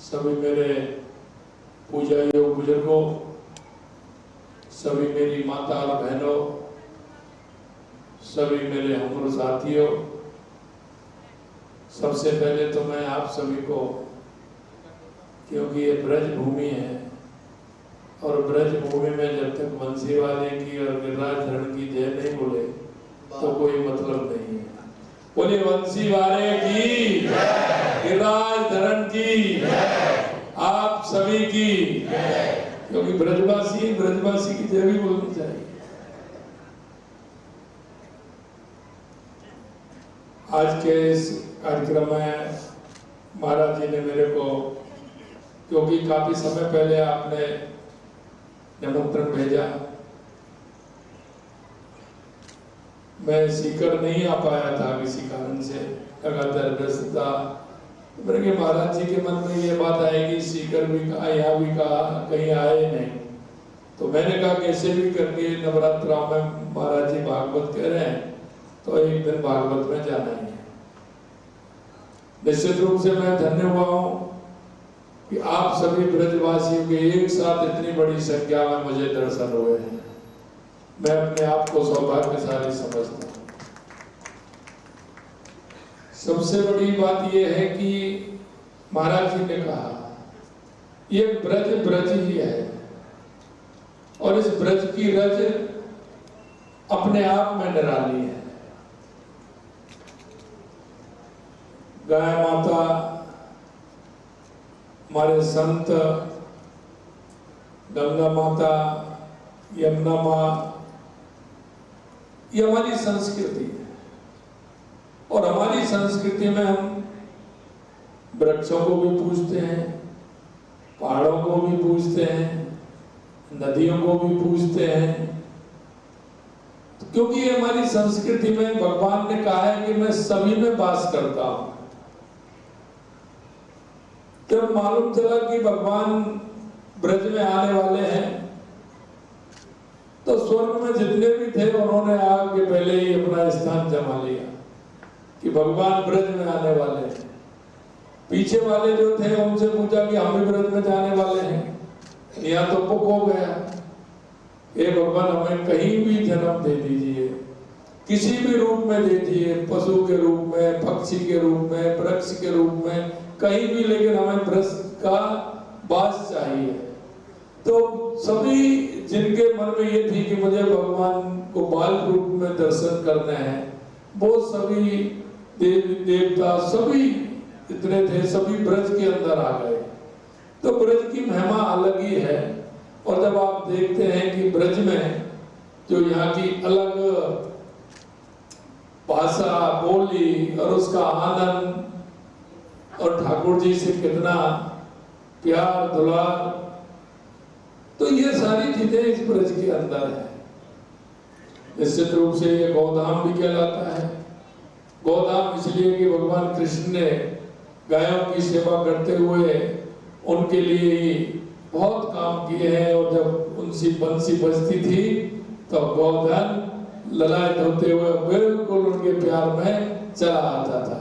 सभी मेरे पूज्य बुजुर्गों, सभी मेरी माता और बहनों, सभी मेरे उम्र साथियों, सबसे पहले तो मैं आप सभी को, क्योंकि ये ब्रज भूमि है और ब्रज भूमि में जब तक बंसी वाले की और गिरिराज धरण की जय नहीं बोले तो कोई मतलब नहीं है। बोले बंसी वाले की, गिरिराज धरण की, आप सभी की, क्योंकि ब्रजवासी की जय भी बोलनी चाहिए। आज के इस कार्यक्रम में महाराज जी ने मेरे को, क्योंकि काफी समय पहले आपने निमंत्रण भेजा, मैं सीकर नहीं आ पाया था किसी कारण से, लगातार व्यस्तता। मेरे महाराज जी के मन में ये बात आएगी, सीकर भी कहा, यहाँ भी कहा, कहीं आए नहीं। तो मैंने कहा कैसे भी करके नवरात्रों में महाराज जी भागवत कह रहे हैं तो एक दिन भागवत में जाना ही है। निश्चित रूप से मैं धन्य हुआ हूँ कि आप सभी ब्रजवासियों के एक साथ इतनी बड़ी संख्या में मुझे दर्शन हुए हैं। मैं अपने आप को सौभाग्यशाली समझता हूँ। सबसे बड़ी बात यह है कि महाराज जी ने कहा ये ब्रज ही है और इस ब्रज की रज अपने आप में निराली है। गाय माता, हमारे संत, गंगा माता, यमुना माँ, ये हमारी संस्कृति है और हमारी संस्कृति में हम वृक्षों को भी पूजते हैं, पहाड़ों को भी पूजते हैं, नदियों को भी पूजते हैं, क्योंकि ये हमारी संस्कृति में भगवान ने कहा है कि मैं सभी में वास करता हूं। जब मालूम चला कि भगवान ब्रज में आने वाले हैं तो स्वर्ग में जितने भी थे उन्होंने आके पहले ही अपना स्थान जमा लिया कि भगवान ब्रज में आने वाले हैं। पीछे वाले जो थे उनसे पूछा कि हम भी ब्रज में जाने वाले हैं। यहाँ तो पुक हो गया, हे भगवान हमें कहीं भी जन्म दे दीजिए, किसी भी रूप में दे दीजिए, पशु के रूप में, पक्षी के रूप में, वृक्ष के रूप में, कहीं भी, लेकिन हमें ब्रज का वास चाहिए। तो सभी जिनके मन में ये थी कि मुझे भगवान को बाल रूप में दर्शन करने हैं, वो सभी देवी देवता सभी इतने थे, सभी ब्रज के अंदर आ गए। तो ब्रज की महिमा अलग ही है। और जब आप देखते हैं कि ब्रज में जो यहाँ की अलग भाषा, बोली और उसका आनंद और ठाकुर जी से कितना प्यार दुलार, तो ये सारी चीजें इस ब्रज के अंदर है। निश्चित रूप से ये गोधाम भी कहलाता है। गोधाम इसलिए कि भगवान कृष्ण ने गायों की सेवा करते हुए उनके लिए ही बहुत काम किए हैं और जब उनकी बंसी बजती थी तो गोधन ललायत होते हुए बिल्कुल उनके प्यार में चला आता था।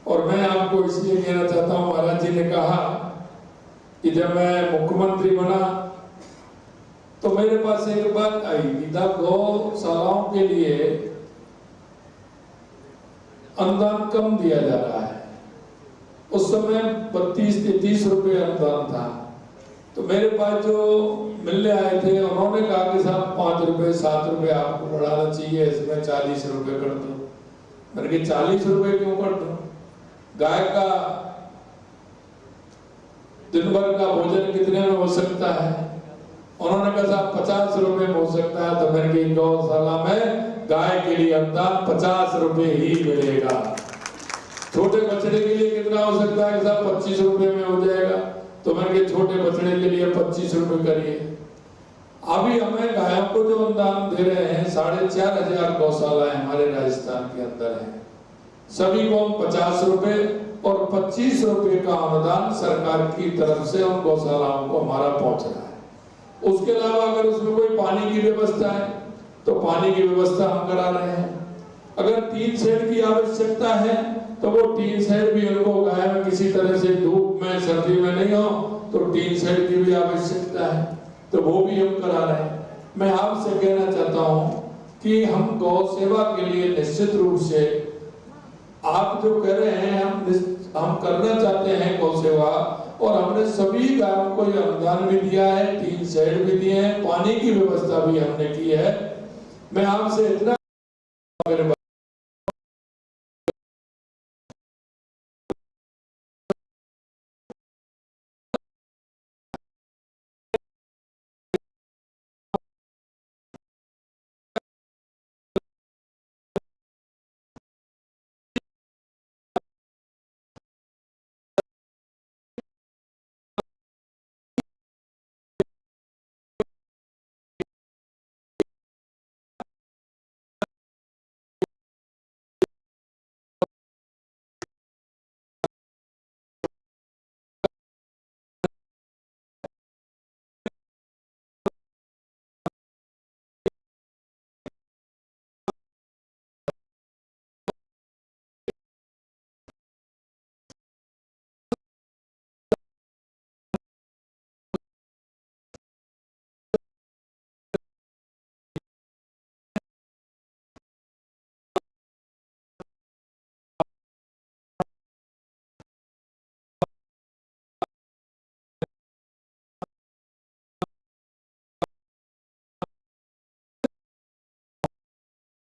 और मैं आपको इसलिए कहना चाहता हूँ, महाराज जी ने कहा कि जब मैं मुख्यमंत्री बना तो मेरे पास एक बात आई कि गौशालाओं के लिए अनुदान कम दिया जा रहा है। उस समय 32-33 रुपए अनुदान था। तो मेरे पास जो मिलने आए थे उन्होंने कहा कि साहब 5 रुपए 7 रुपए आपको बढ़ाना चाहिए, इसमें 40 रुपए कर दो। मैंने कहा 40 रुपए क्यों कर दो? गाय का दिन भर का भोजन कितने में हो सकता है? उन्होंने कहा साहब 50 रुपए में हो सकता है। तो मैंने कहा गौशाला में गाय के लिए अनुदान 50 रुपए ही मिलेगा। छोटे बछड़े के लिए कितना हो सकता है कि साहब 25 रुपए में हो जाएगा। तो मैंने कहा छोटे बछड़े के लिए 25 रुपए करिए। अभी हमें गायों को जो अनुदान दे रहे हैं, 4,500 गौशालाएं हमारे राजस्थान के अंदर है, सभी को हम 50 रुपए और 25 रुपए का अनुदान सरकार की तरफ से उन गौशालाओं को हमारा पहुंच रहा है। उसके अलावा अगर उसमें कोई पानी की व्यवस्था है तो पानी की व्यवस्था हम करा रहे हैं। अगर 3 शेड की आवश्यकता है तो वो 3 शेड भी उनको गाय में किसी तरह से धूप में टीन शेड की भी आवश्यकता है, तो वो भी हम करा रहे हैं। मैं आपसे कहना चाहता हूँ कि हम गौ सेवा के लिए निश्चित रूप से आप जो कह रहे हैं हम करना चाहते हैं गौ सेवा, और हमने सभी गायों को ये अनुदान भी दिया है, टीन शेड भी दिए हैं, पानी की व्यवस्था भी हमने की है। मैं आपसे इतना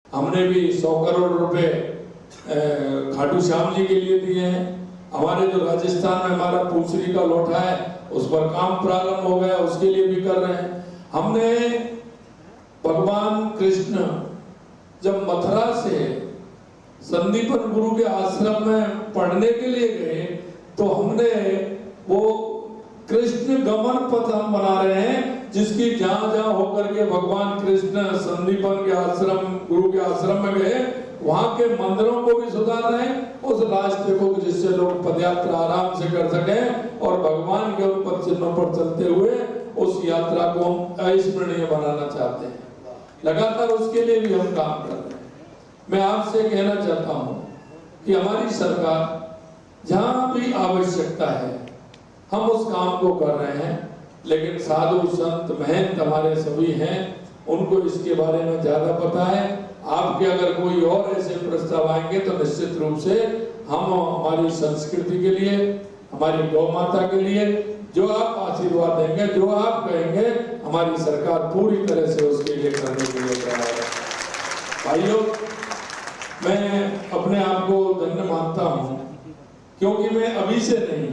हमने भी 100 करोड़ रुपए खाटू श्याम जी के लिए दिए हैं। हमारे जो राजस्थान में हमारा पूछरी का लोटा है उस पर काम प्रारंभ हो गया, उसके लिए भी कर रहे हैं। हमने भगवान कृष्ण जब मथुरा से संदीपन गुरु के आश्रम में पढ़ने के लिए गए तो हमने वो कृष्ण गमन पथ हम बना रहे हैं, जिसकी जहां जहां होकर के भगवान कृष्ण संदीपन के आश्रम गुरु के आश्रम में गए वहां के मंदिरों को भी सुधार रहे हैं, उस रास्ते को जिससे लोग पदयात्रा आराम से कर सके और भगवान के उन पद चिन्हों पर चलते हुए उस यात्रा को हम अविस्मरणीय बनाना चाहते हैं। लगातार उसके लिए भी हम काम कर रहे हैं। मैं आपसे कहना चाहता हूं कि हमारी सरकार जहां भी आवश्यकता है हम उस काम को कर रहे हैं, लेकिन साधु संत महंत हमारे सभी हैं, उनको इसके बारे में ज्यादा पता है। आपके अगर कोई और ऐसे प्रस्ताव आएंगे तो निश्चित रूप से हम हमारी संस्कृति के लिए, हमारी गौ माता के लिए जो आप आशीर्वाद देंगे, जो आप कहेंगे, हमारी सरकार पूरी तरह से उसके लिए करने के लिए तैयार है। भाइयों, मैं अपने आप को धन्य मानता हूं क्योंकि मैं अभी से नहीं,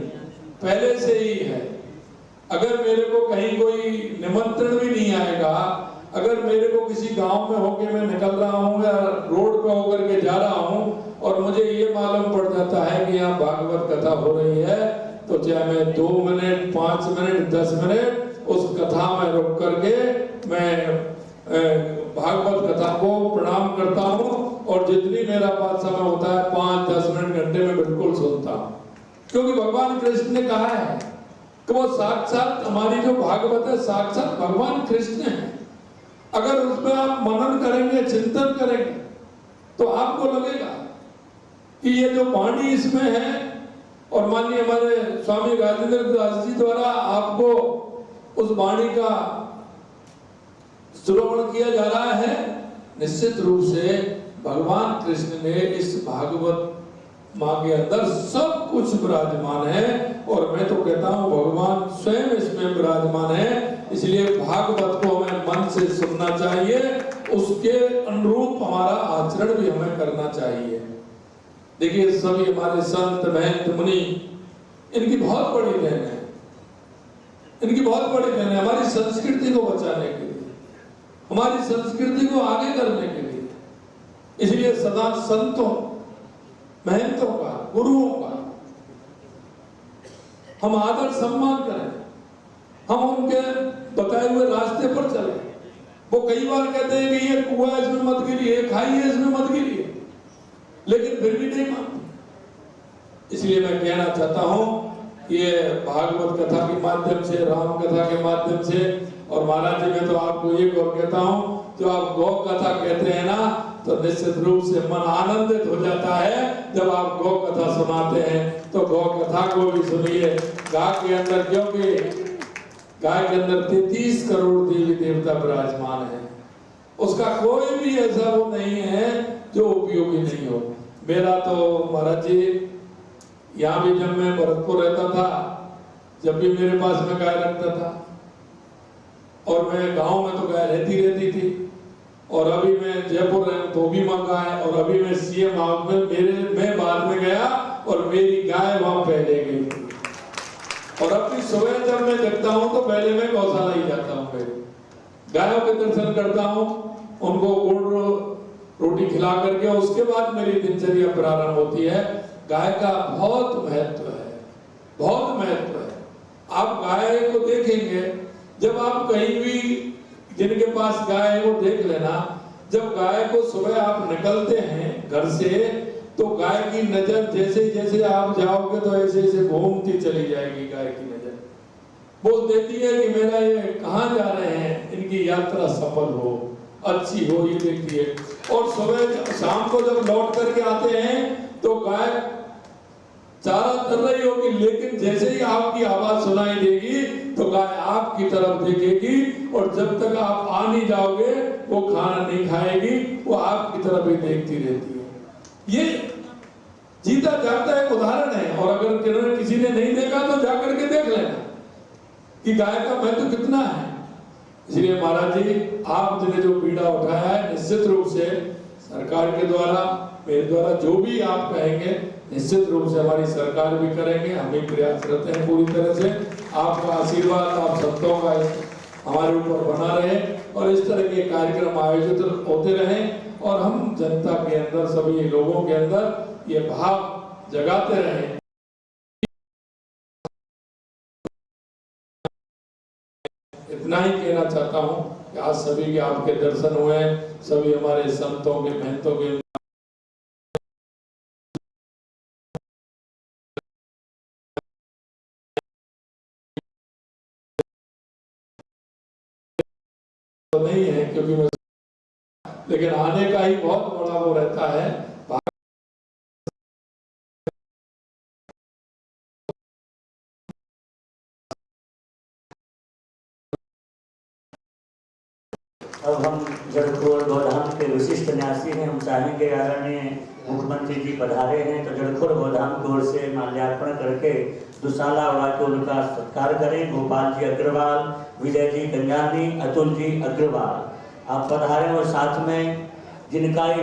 पहले से ही है। अगर मेरे को कहीं कोई निमंत्रण भी नहीं आएगा, अगर मेरे को किसी गांव में होके मैं निकल रहा हूँ या रोड पे होकर के जा रहा हूँ और मुझे ये मालूम पड़ जाता है कि यहाँ भागवत कथा हो रही है, तो चाहे मैं 2 मिनट 5 मिनट 10 मिनट उस कथा में रुक करके मैं भागवत कथा को प्रणाम करता हूँ और जितनी मेरा पास समय होता है 5-10 मिनट घंटे में बिल्कुल सुनता हूँ, क्योंकि भगवान कृष्ण ने कहा है कि वो साक्षात हमारी जो भागवत है साक्षात भगवान कृष्ण है। अगर उसमें आप मनन करेंगे, चिंतन करेंगे, तो आपको लगेगा कि ये जो वाणी इसमें है, और माननीय हमारे स्वामी राजेंद्र दास जी द्वारा आपको उस वाणी का श्रवण किया जा रहा है, निश्चित रूप से भगवान कृष्ण ने इस भागवत माँ के अंदर सब कुछ विराजमान है, और मैं तो कहता हूँ भगवान स्वयं इसमें विराजमान है। इसलिए भागवत को हमें मन से सुनना चाहिए, उसके अनुरूप हमारा आचरण भी हमें करना चाहिए। देखिए, सभी हमारे संत महंत मुनि, इनकी बहुत बड़ी देन है, इनकी बहुत बड़ी देन है हमारी संस्कृति को बचाने के लिए, हमारी संस्कृति को आगे करने के लिए। इसलिए सदा संतों महंतों का, गुरुओं का हम आदर सम्मान करें, हम उनके बताए हुए रास्ते पर चले। वो कई बार कहते हैं कि ये कुआं इसमें मत गिरिए, खाइए इसमें मत गिरिए, लेकिन फिर भी नहीं मानते। इसलिए मैं कहना चाहता हूं कि ये भागवत कथा के माध्यम से, राम कथा के माध्यम से, और महाराज जी मैं तो आपको एक और कहता हूं, जो आप गौ कथा कहते हैं ना, तो निश्चित रूप से मन आनंदित हो जाता है जब आप गौ कथा सुनाते हैं। तो गौ कथा को भी सुनिए गा के अंदर, क्योंकि गाय के अंदर 33 करोड़ देवी देवता विराजमान है। उसका कोई भी ऐसा वो नहीं है जो उपयोगी नहीं हो। मेरा तो महाराज जी यहाँ भी जब मैं भरतपुर रहता था, जब भी मेरे पास में गाय रखता था, और मैं गांव में तो गाय रहती थी, और अभी मैं जयपुर रहूं तो भी वहां गाय, और अभी मैं सीएम हाउस में मैं बाद में गया और मेरी गाय वहां पहले गई थी। और अपनी सुबह जब मैं जगता हूं तो पहले मैं गौशाला ही जाता हूं, मेरे गायों के दर्शन करता हूं, उनको गुड़ रोटी खिला करके उसके बाद मेरी दिनचर्या प्रारंभ होती है। गाय का बहुत महत्व है, बहुत महत्व है। आप गाय को देखेंगे, जब आप कहीं भी जिनके पास गाय है वो देख लेना, जब गाय को सुबह आप निकलते हैं घर से, तो गाय की नजर जैसे जैसे आप जाओगे तो ऐसे ऐसे घूमती चली जाएगी। गाय की नजर बोल देती है कि मेरा ये कहाँ जा रहे हैं, इनकी यात्रा सफल हो, अच्छी हो, ये देखती है। और सुबह शाम को जब लौट करके आते हैं तो गाय चारा कर रही होगी, लेकिन जैसे ही आपकी आवाज सुनाई देगी तो गाय आपकी तरफ देखेगी, और जब तक आप आ नहीं जाओगे वो खाना नहीं खाएगी, वो आपकी तरफ ही देखती रहती है। ये जीता जागता एक उदाहरण है। और अगर किसी ने नहीं देखा तो जाकर के देख लेना कि गाय का महत्व कितना है। इसलिए महाराज जी, आपने जो पीड़ा उठाया है, निश्चित रूप से सरकार के द्वारा, मेरे द्वारा जो भी आप कहेंगे, निश्चित रूप से हमारी सरकार भी करेंगे, हम भी प्रयासरत हैं पूरी तरह से। आपका आशीर्वाद, आप संतों का हमारे ऊपर बना रहे, और इस तरह के कार्यक्रम आयोजित होते रहें, और हम जनता के अंदर, सभी लोगों के अंदर ये भाव जगाते रहें। इतना ही कहना चाहता हूँ कि आज सभी के आपके दर्शन हुए, सभी हमारे संतों के, महंतों के तो नहीं है, क्योंकि मैं, लेकिन आने का ही बहुत बड़ा वो रहता है। अब हम जड़खोर गोधाम के विशिष्ट न्यासी हैं, हम चाहेंगे आदरणीय मुख्यमंत्री जी पधारे हैं तो जड़खोर गोधाम की ओर से माल्यार्पण करके दुशाला उड़ा के उनका सत्कार करें। गोपाल जी अग्रवाल, विजय जी गंजानी, अतुल जी अग्रवाल, आप पधारें, और साथ में जिनका